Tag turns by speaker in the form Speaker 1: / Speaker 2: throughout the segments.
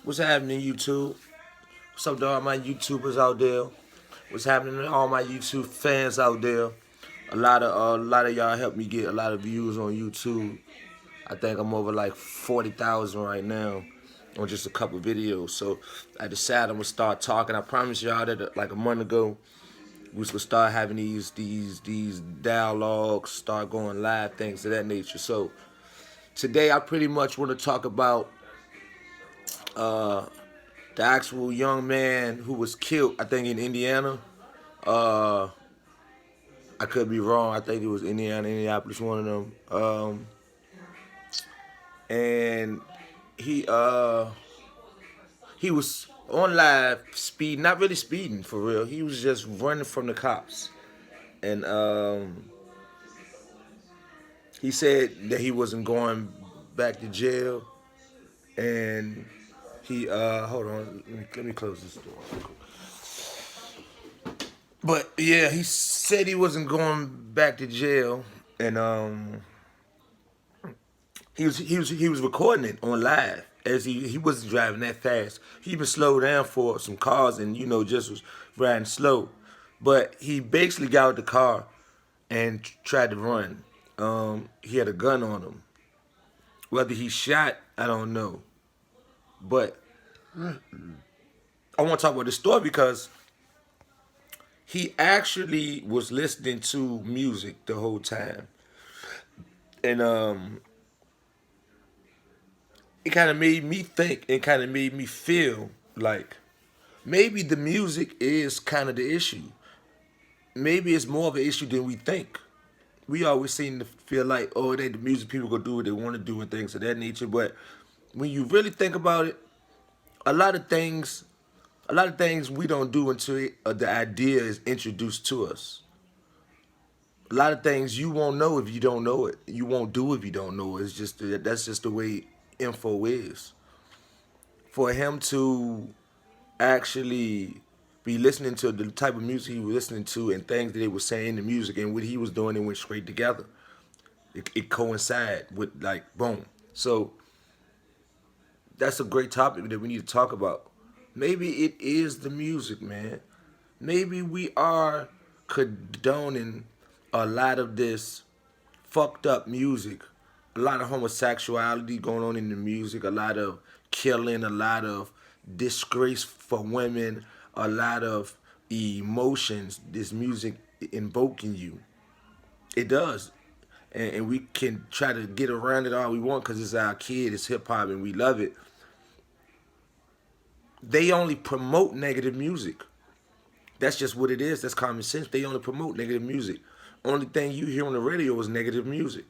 Speaker 1: What's happening, YouTube? What's up to all my YouTubers out there? What's happening to all my YouTube fans out there? A lot of y'all helped me get a lot of views on YouTube. I think I'm over like 40,000 right now on just a couple videos. So I decided I'm gonna start talking. I promised y'all that like a month ago we was gonna start having these dialogues, start going live, things of that nature. So today I pretty much want to talk about the actual young man who was killed, I think in Indiana. Uh, I could be wrong. I think it was Indiana, Indianapolis, one of them. And he uh, he was on live speed, not really speeding for real. He was just running from the cops, and he said that he wasn't going back to jail, and he hold on, let me close this door. But yeah, he said he wasn't going back to jail, and he was recording it on live as he wasn't driving that fast. He even slowed down for some cars, and just was riding slow. But he basically got out the car and tried to run. He had a gun on him. Whether he shot, I don't know. But I want to talk about this story because he actually was listening to music the whole time, and it kind of made me think and kind of made me feel like maybe the music is kind of the issue. Maybe it's more of an issue than we think. We always seem to feel like, oh, the music people go do what they want to do and things of that nature. But when you really think about it, a lot of things, a lot of things we don't do until the idea is introduced to us. A lot of things you won't know if you don't know it. You won't do if you don't know it. It's just that's just the way info is. For him to actually be listening to the type of music he was listening to and things that they were saying in the music and what he was doing, it went straight together. It coincided with like boom. So that's a great topic that we need to talk about. Maybe it is the music, man. Maybe we are condoning a lot of this fucked up music, a lot of homosexuality going on in the music, a lot of killing, a lot of disgrace for women, a lot of emotions this music invoking you. It does. And we can try to get around it all we want because it's our kid, it's hip hop, and we love it. They only promote negative music. That's just what it is. That's common sense. They only promote negative music. Only thing you hear on the radio is negative music.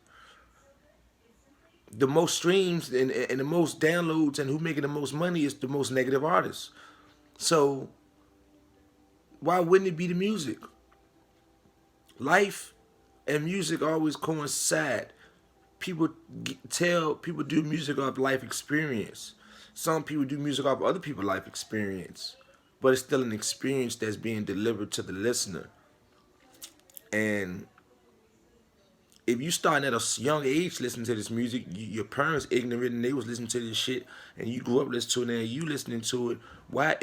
Speaker 1: The most streams and the most downloads and who making the most money is the most negative artists. So why wouldn't it be the music? Life and music always coincide. People do music off life experience. Some people do music off other people's life experience, but it's still an experience that's being delivered to the listener. And if you starting at a young age listening to this music, your parents ignorant and they was listening to this shit, and you grew up listening to it and you listening to it. Why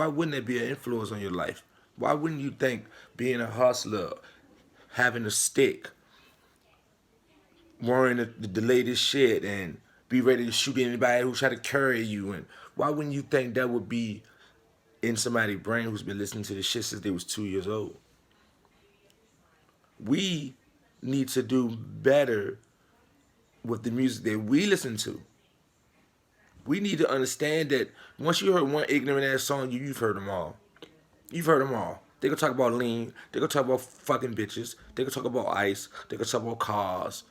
Speaker 1: wouldn't that be an influence on your life? Why wouldn't you think being a hustler, having a stick, wearing the latest shit, and be ready to shoot anybody who try to carry you, and why wouldn't you think that would be in somebody's brain who's been listening to this shit since they was 2 years old? We need to do better with the music that we listen to. We need to understand that once you heard one ignorant ass song, you've heard them all. You've heard them all. They gonna talk about lean. They gonna talk about fucking bitches. They gonna talk about ice. They gonna talk about cars.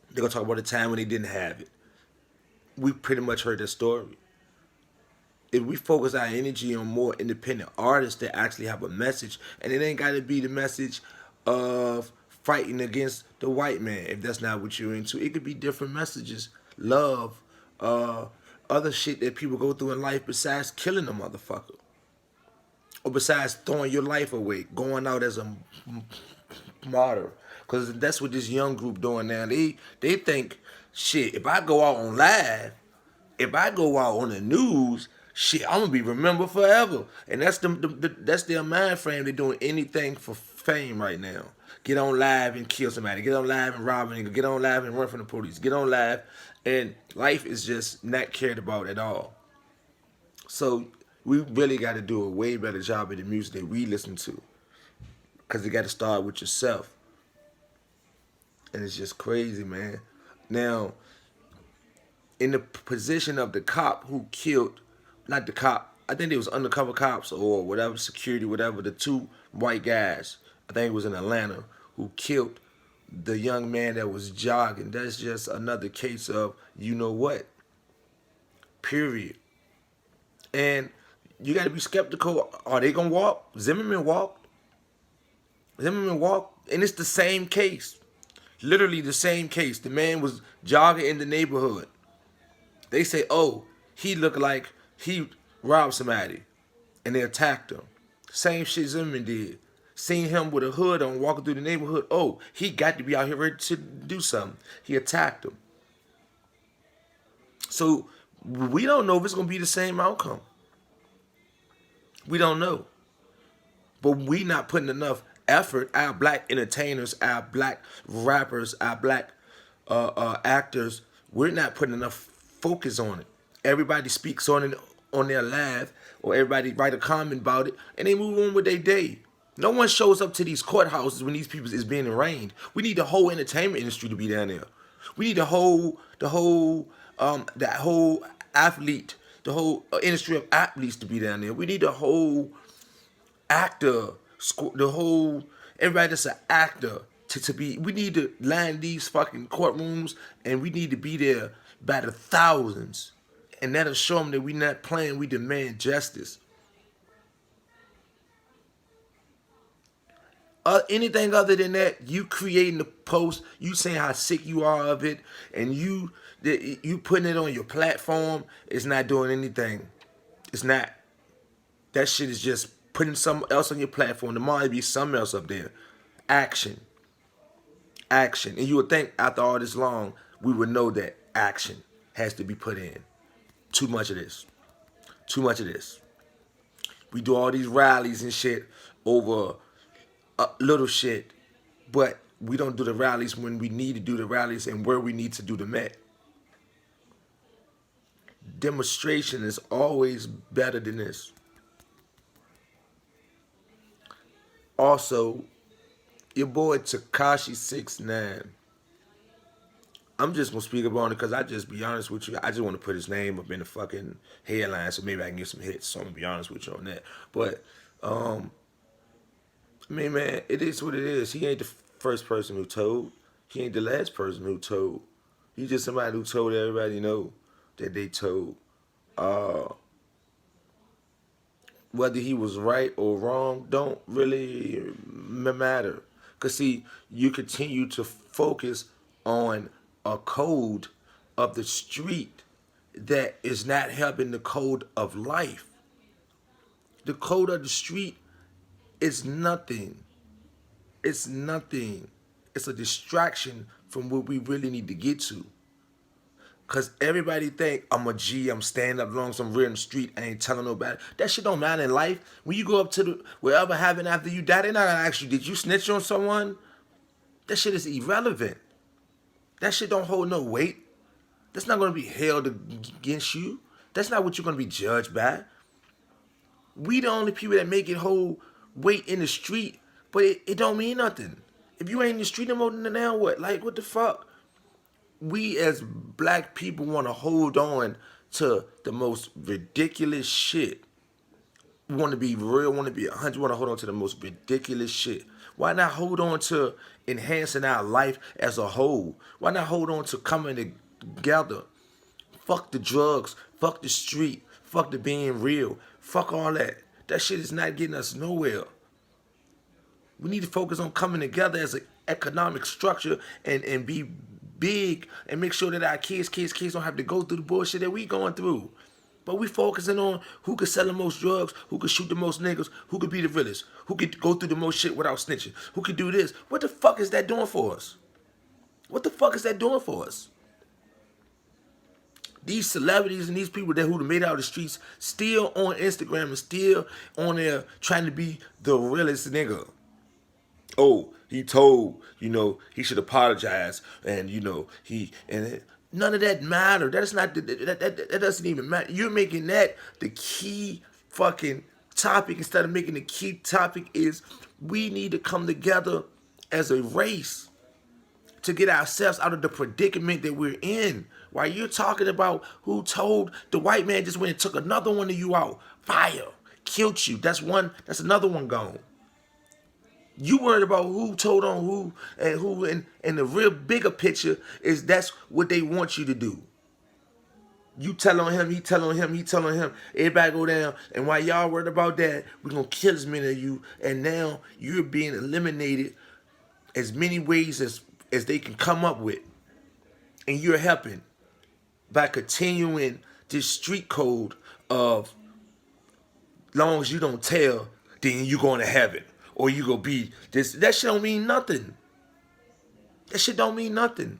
Speaker 1: They gonna talk about the time when they didn't have it. We pretty much heard that story. If we focus our energy on more independent artists that actually have a message, and it ain't gotta be the message of fighting against the white man, if that's not what you're into. It could be different messages, love, other shit that people go through in life besides killing a motherfucker. Or besides throwing your life away, going out as a martyr. Because that's what this young group doing now. They think, shit, if I go out on live, If I go out on the news, shit, I'm gonna be remembered forever. And that's that's their mind frame. They're doing anything for fame right now. Get on live and kill somebody. Get on live and rob a nigga. Get on live and run from the police. Get on live, and life is just not cared about at all. So we really got to do a way better job of the music that we listen to, because you got to start with yourself. And it's just crazy, man. Now, in the position of the cop who killed, not the cop, I think they was undercover cops or whatever, security, whatever, the two white guys, I think it was in Atlanta, who killed the young man that was jogging. That's just another case of, you know what, period. And you got to be skeptical. Are they going to walk? Zimmerman walked. Zimmerman walked, and it's the same case. Literally the same case. The man was jogging in the neighborhood. They say, oh, he looked like he robbed somebody, and they attacked him. Same shit Zimmerman did. Seen him with a hood on walking through the neighborhood. Oh, he got to be out here ready to do something. He attacked him. So we don't know if it's going to be the same outcome. We don't know. But we not putting enough effort. Our black entertainers, our black rappers, our black actors, we're not putting enough focus on it. Everybody speaks on it on their live, or everybody write a comment about it, and they move on with their day. No one shows up to these courthouses when these people is being arraigned. We need the whole entertainment industry to be down there. We need that whole athlete, the whole industry of athletes to be down there. We need the whole actor, the whole everybody that's an actor to be. We need to line these fucking courtrooms, and we need to be there by the thousands, and that'll show them that we not playing. We demand justice. Anything other than that, you creating the post, you saying how sick you are of it, and you putting it on your platform, it's not doing anything. It's not. That shit is just putting something else on your platform. Tomorrow it'll be something else up there. Action. Action. And you would think after all this long, we would know that action has to be put in. Too much of this. Too much of this. We do all these rallies and shit over little shit, but we don't do the rallies when we need to do the rallies and where we need to do them at. Demonstration is always better than this. Also, your boy Tekashi 6ix9ine. I'm just gonna speak about it because I just be honest with you. I just want to put his name up in the fucking headline so maybe I can get some hits. So I'm gonna be honest with you on that. But I mean, man, it is what it is. He ain't the first person who told. He ain't the last person who told. He just somebody who told everybody know that they told. Whether he was right or wrong don't really matter. Because, see, you continue to focus on a code of the street that is not helping the code of life. The code of the street is nothing. It's nothing. It's a distraction from what we really need to get to. Cause everybody think I'm a G, I'm standing up long, some real in the street, I ain't telling nobody. That shit don't matter in life. When you go up to the wherever happened after you die, they're not gonna ask you, did you snitch on someone? That shit is irrelevant. That shit don't hold no weight. That's not gonna be held against you. That's not what you're gonna be judged by. We the only people that make it hold weight in the street, but it don't mean nothing. If you ain't in the street no more, then now what? Like, what the fuck? We as black people want to hold on to the most ridiculous shit. We want to be real, want to be 100, want to hold on to the most ridiculous shit. Why not hold on to enhancing our life as a whole? Why not hold on to coming together? Fuck the drugs, fuck the street, fuck the being real, fuck all that. That shit is not getting us nowhere. We need to focus on coming together as an economic structure and be big and make sure that our kids don't have to go through the bullshit that we going through. But we focusing on who could sell the most drugs, who could shoot the most niggas, who could be the realest, who could go through the most shit without snitching, who could do this. What the fuck is that doing for us? What the fuck is that doing for us? These celebrities and these people that who made it out of the streets still on Instagram and still on there trying to be the realest nigga. Oh, he told, he should apologize, and none of that matter. That is not that doesn't even matter. You're making that the key fucking topic instead of making the key topic is we need to come together as a race to get ourselves out of the predicament that we're in. While you're talking about who told the white man just went and took another one of you out, fire, killed you. That's another one gone. You worried about who told on who, and the real bigger picture is that's what they want you to do. You tell on him, he tell on him, he tell on him. Everybody go down, and while y'all worried about that, we're gonna kill as many of you, and now you're being eliminated as many ways as they can come up with. And you're helping by continuing this street code of long as you don't tell, then you going to heaven. Or you gonna be this. That shit don't mean nothing. That shit don't mean nothing.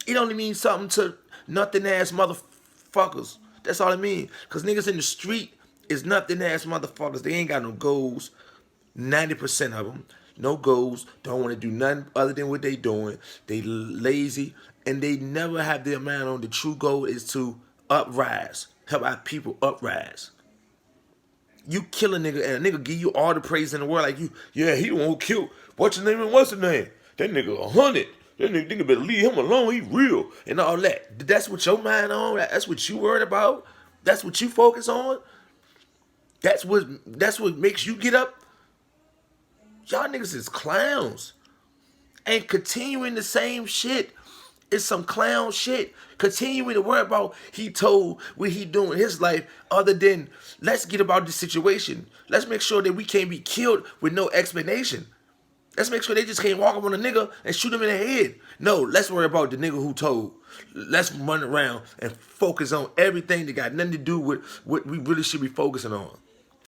Speaker 1: It only means something to nothing ass motherfuckers. That's all it means. Cause niggas in the street is nothing ass motherfuckers. They ain't got no goals. 90% of them. No goals. Don't want to do nothing other than what they doing. They lazy. And they never have their mind on the true goal is to uprise. Help our people uprise. You kill a nigga and a nigga give you all the praise in the world like he the one who killed. What's his name and what's his name? That nigga 100. That nigga better leave him alone. He real and all that. That's what your mind on. That's what you worried about. That's what you focus on. That's what makes you get up. Y'all niggas is clowns. And continuing the same shit is some clown shit. Continuing to worry about he told what he doing in his life other than let's get about this situation. Let's make sure that we can't be killed with no explanation. Let's make sure they just can't walk up on a nigga and shoot him in the head. No, let's worry about the nigga who told. Let's run around and focus on everything that got nothing to do with what we really should be focusing on.